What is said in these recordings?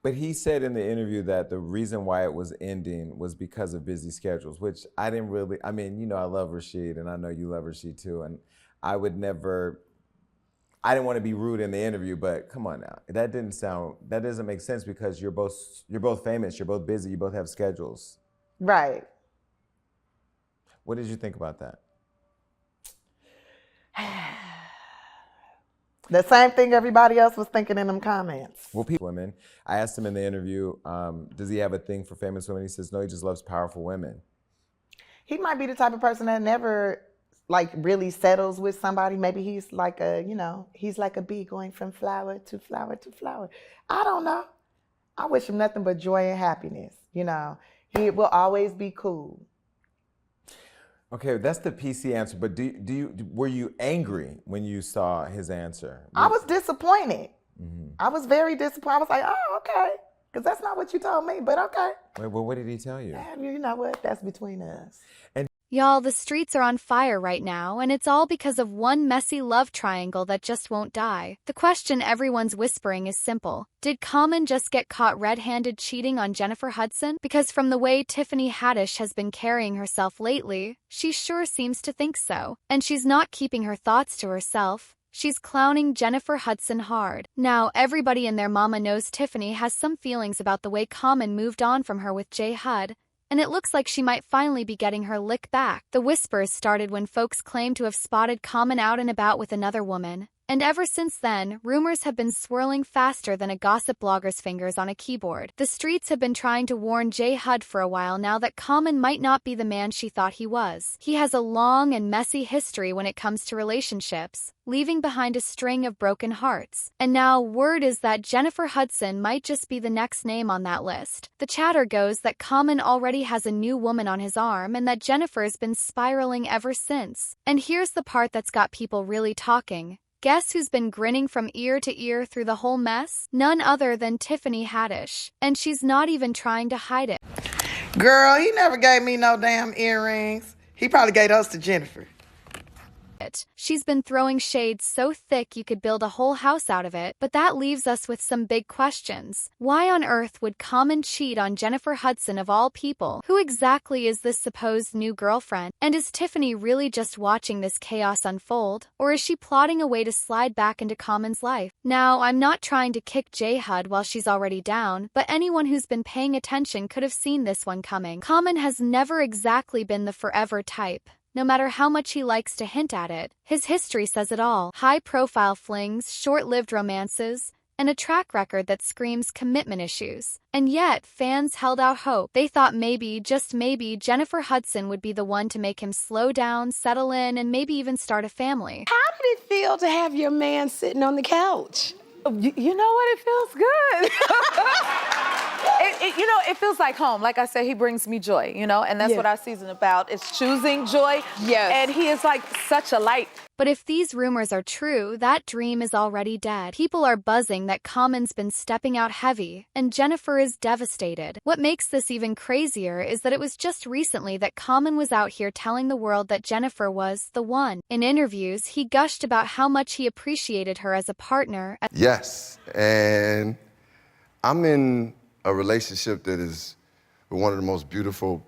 But he said in the interview that the reason why it was ending was because of busy schedules, which I didn't really, I mean, you know, I love Rashid and I know you love Rashid too. And I would never, I didn't want to be rude in the interview, but come on now. That doesn't make sense because you're both famous, you're both busy, you both have schedules. Right. What did you think about that? The same thing everybody else was thinking in them comments. Well, people, women, I asked him in the interview, does he have a thing for famous women? He says, no, he just loves powerful women. He might be the type of person that never like really settles with somebody. Maybe he's like a, you know, he's like a bee going from flower to flower to flower. I don't know. I wish him nothing but joy and happiness. You know, he will always be cool. Okay, that's the PC answer, but were you angry when you saw his answer? I was disappointed. I was very disappointed. I was like, oh, okay. Because that's not what you told me, but okay. Wait, well, what did he tell you? You know what? That's between us. Y'all, the streets are on fire right now, and it's all because of one messy love triangle that just won't die. The question everyone's whispering is simple. Did Common just get caught red-handed cheating on Jennifer Hudson? Because from the way Tiffany Haddish has been carrying herself lately, she sure seems to think so. And she's not keeping her thoughts to herself. She's clowning Jennifer Hudson hard. Now, everybody and their mama knows Tiffany has some feelings about the way Common moved on from her with J-Hud. And it looks like she might finally be getting her lick back. The whispers started when folks claimed to have spotted Common out and about with another woman. And ever since then, rumors have been swirling faster than a gossip blogger's fingers on a keyboard. The streets have been trying to warn J-Hud for a while now that Common might not be the man she thought he was. He has a long and messy history when it comes to relationships, leaving behind a string of broken hearts. And now, word is that Jennifer Hudson might just be the next name on that list. The chatter goes that Common already has a new woman on his arm and that Jennifer's been spiraling ever since. And here's the part that's got people really talking. Guess who's been grinning from ear to ear through the whole mess? None other than Tiffany Haddish. And she's not even trying to hide it. Girl, he never gave me no damn earrings. He probably gave those to Jennifer. She's been throwing shade so thick you could build a whole house out of it, but that leaves us with some big questions. Why on earth would Common cheat on Jennifer Hudson of all people? Who exactly is this supposed new girlfriend? And is Tiffany really just watching this chaos unfold? Or is she plotting a way to slide back into Common's life? Now, I'm not trying to kick J-Hud while she's already down, but anyone who's been paying attention could have seen this one coming. Common has never exactly been the forever type. No matter how much he likes to hint at it, his history says it all. High-profile flings, short-lived romances, and a track record that screams commitment issues. And yet, fans held out hope. They thought maybe, just maybe, Jennifer Hudson would be the one to make him slow down, settle in, and maybe even start a family. How did it feel to have your man sitting on the couch? You know what? It feels good. You know, it feels like home. Like I said, he brings me joy, you know, and that's what our season about. It's choosing joy. Yes. And he is like such a light. But if these rumors are true, that dream is already dead. People are buzzing that Common's been stepping out heavy, and Jennifer is devastated. What makes this even crazier is that it was just recently that Common was out here telling the world that Jennifer was the one. In interviews, he gushed about how much he appreciated her as a partner. Yes, and I'm in a relationship that is with one of the most beautiful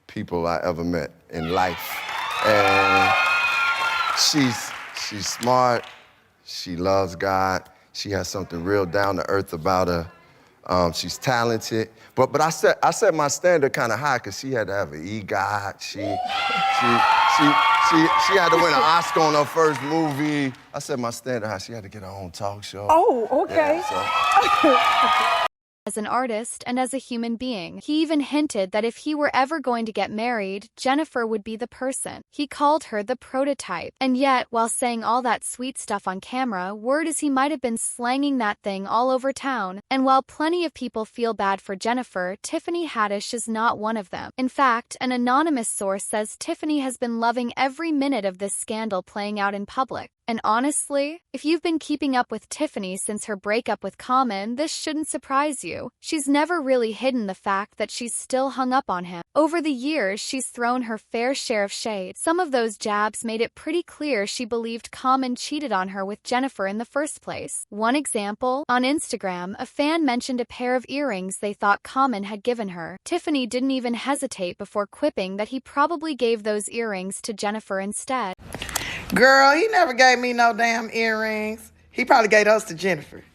people I ever met in life. And she's smart, she loves God, she has something real down to earth about her. She's talented, but I set my standard kind of high because she had to have an EGOT. She had to win an Oscar on her first movie. I set my standard high. She had to get her own talk show. Oh, okay. Yeah, As an artist and as a human being. He even hinted that if he were ever going to get married, Jennifer would be the person. He called her the prototype. And yet, while saying all that sweet stuff on camera, word is he might have been slanging that thing all over town. And while plenty of people feel bad for Jennifer, Tiffany Haddish is not one of them. In fact, an anonymous source says Tiffany has been loving every minute of this scandal playing out in public. And honestly, if you've been keeping up with Tiffany since her breakup with Common, this shouldn't surprise you. She's never really hidden the fact that she's still hung up on him. Over the years, she's thrown her fair share of shade. Some of those jabs made it pretty clear she believed Common cheated on her with Jennifer in the first place. One example, on Instagram, a fan mentioned a pair of earrings they thought Common had given her. Tiffany didn't even hesitate before quipping that he probably gave those earrings to Jennifer instead. Girl, he never gave me no damn earrings. He probably gave those to Jennifer.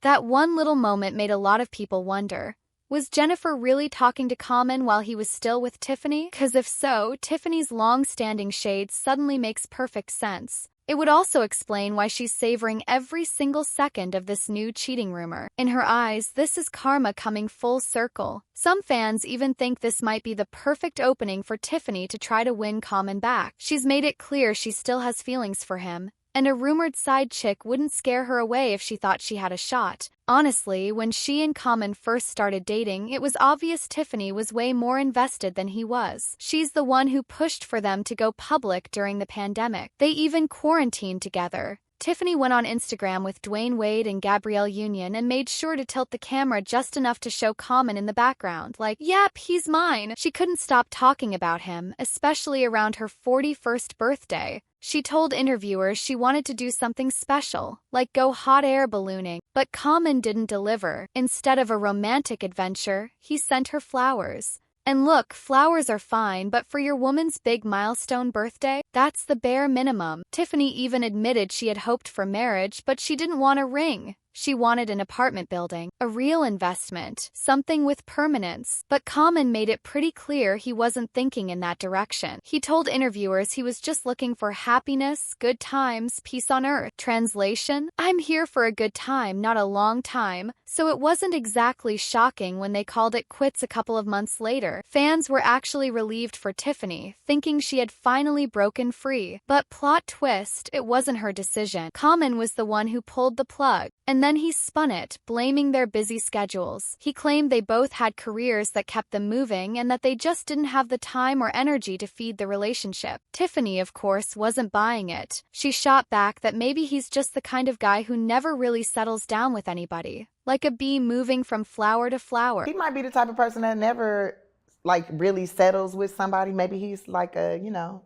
That one little moment made a lot of people wonder, was Jennifer really talking to Common while he was still with Tiffany? Because if so, Tiffany's long-standing shade suddenly makes perfect sense. It would also explain why she's savoring every single second of this new cheating rumor. In her eyes, this is karma coming full circle. Some fans even think this might be the perfect opening for Tiffany to try to win Common back. She's made it clear she still has feelings for him, and a rumored side chick wouldn't scare her away if she thought she had a shot. Honestly, when she and Common first started dating, it was obvious Tiffany was way more invested than he was. She's the one who pushed for them to go public during the pandemic. They even quarantined together. Tiffany went on Instagram with Dwayne Wade and Gabrielle Union and made sure to tilt the camera just enough to show Common in the background, like, yep, he's mine. She couldn't stop talking about him, especially around her 41st birthday. She told interviewers she wanted to do something special, like go hot air ballooning, but Common didn't deliver. Instead of a romantic adventure, he sent her flowers. And look, flowers are fine, but for your woman's big milestone birthday, that's the bare minimum. Tiffany even admitted she had hoped for marriage, but she didn't want a ring. She wanted an apartment building, a real investment, something with permanence. But Common made it pretty clear he wasn't thinking in that direction. He told interviewers he was just looking for happiness, good times, peace on earth. Translation: I'm here for a good time, not a long time. So it wasn't exactly shocking when they called it quits a couple of months later. Fans were actually relieved for Tiffany, thinking she had finally broken free. But plot twist, it wasn't her decision. Common was the one who pulled the plug. And then he spun it, blaming their busy schedules. He claimed they both had careers that kept them moving and that they just didn't have the time or energy to feed the relationship. Tiffany, of course, wasn't buying it. She shot back that maybe he's just the kind of guy who never really settles down with anybody, like a bee moving from flower to flower. He might be the type of person that never really settles with somebody. Maybe he's like a,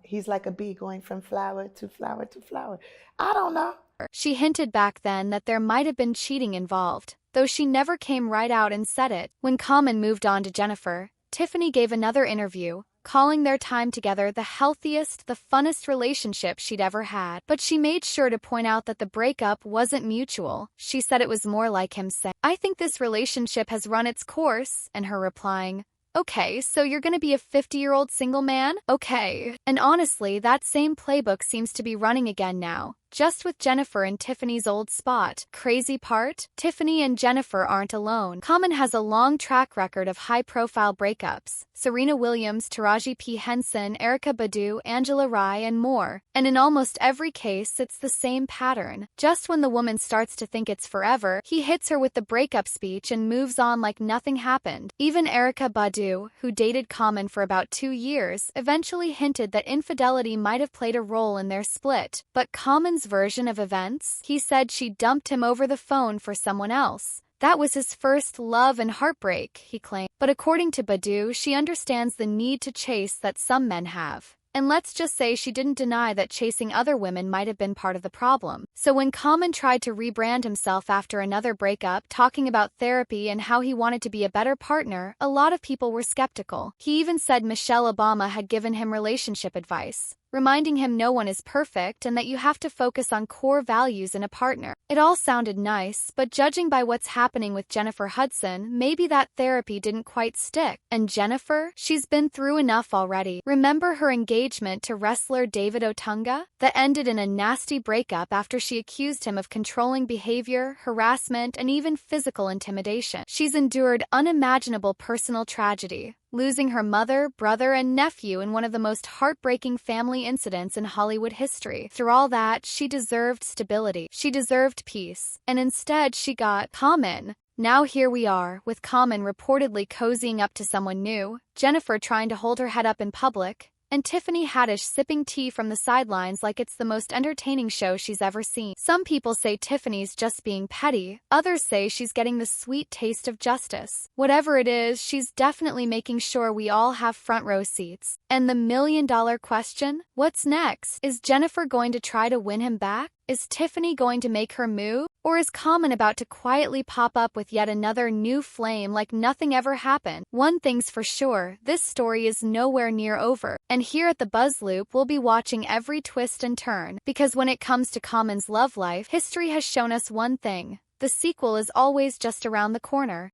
he's like a bee going from flower to flower to flower. I don't know. She hinted back then that there might have been cheating involved, though she never came right out and said it. When Common moved on to Jennifer, Tiffany gave another interview, calling their time together the healthiest, the funnest relationship she'd ever had. But she made sure to point out that the breakup wasn't mutual. She said it was more like him saying, "I think this relationship has run its course," and her replying, "Okay, so you're gonna be a 50-year-old single man? Okay." And honestly, that same playbook seems to be running again now, just with Jennifer in Tiffany's old spot. Crazy part? Tiffany and Jennifer aren't alone. Common has a long track record of high-profile breakups. Serena Williams, Taraji P. Henson, Erykah Badu, Angela Rye, and more. And in almost every case, it's the same pattern. Just when the woman starts to think it's forever, he hits her with the breakup speech and moves on like nothing happened. Even Erykah Badu, who dated Common for about 2 years, eventually hinted that infidelity might have played a role in their split. But Common's version of events, he said she dumped him over the phone for someone else. That was his first love and heartbreak, he claimed. But according to Badu, she understands the need to chase that some men have. And let's just say she didn't deny that chasing other women might have been part of the problem. So when Common tried to rebrand himself after another breakup, talking about therapy and how he wanted to be a better partner, a lot of people were skeptical. He even said Michelle Obama had given him relationship advice, reminding him no one is perfect and that you have to focus on core values in a partner. It all sounded nice, but judging by what's happening with Jennifer Hudson, maybe that therapy didn't quite stick. And Jennifer? She's been through enough already. Remember her engagement to wrestler David Otunga? That ended in a nasty breakup after she accused him of controlling behavior, harassment, and even physical intimidation. She's endured unimaginable personal tragedy, losing her mother, brother, and nephew in one of the most heartbreaking family incidents in Hollywood history. Through all that, she deserved stability. She deserved peace. And instead, she got Common. Now here we are, with Common reportedly cozying up to someone new, Jennifer trying to hold her head up in public, and Tiffany Haddish sipping tea from the sidelines like it's the most entertaining show she's ever seen. Some people say Tiffany's just being petty, others say she's getting the sweet taste of justice. Whatever it is, she's definitely making sure we all have front row seats. And the million-dollar question? What's next? Is Jennifer going to try to win him back? Is Tiffany going to make her move? Or is Common about to quietly pop up with yet another new flame like nothing ever happened? One thing's for sure, this story is nowhere near over. And here at the Buzz Loop, we'll be watching every twist and turn. Because when it comes to Common's love life, history has shown us one thing: the sequel is always just around the corner.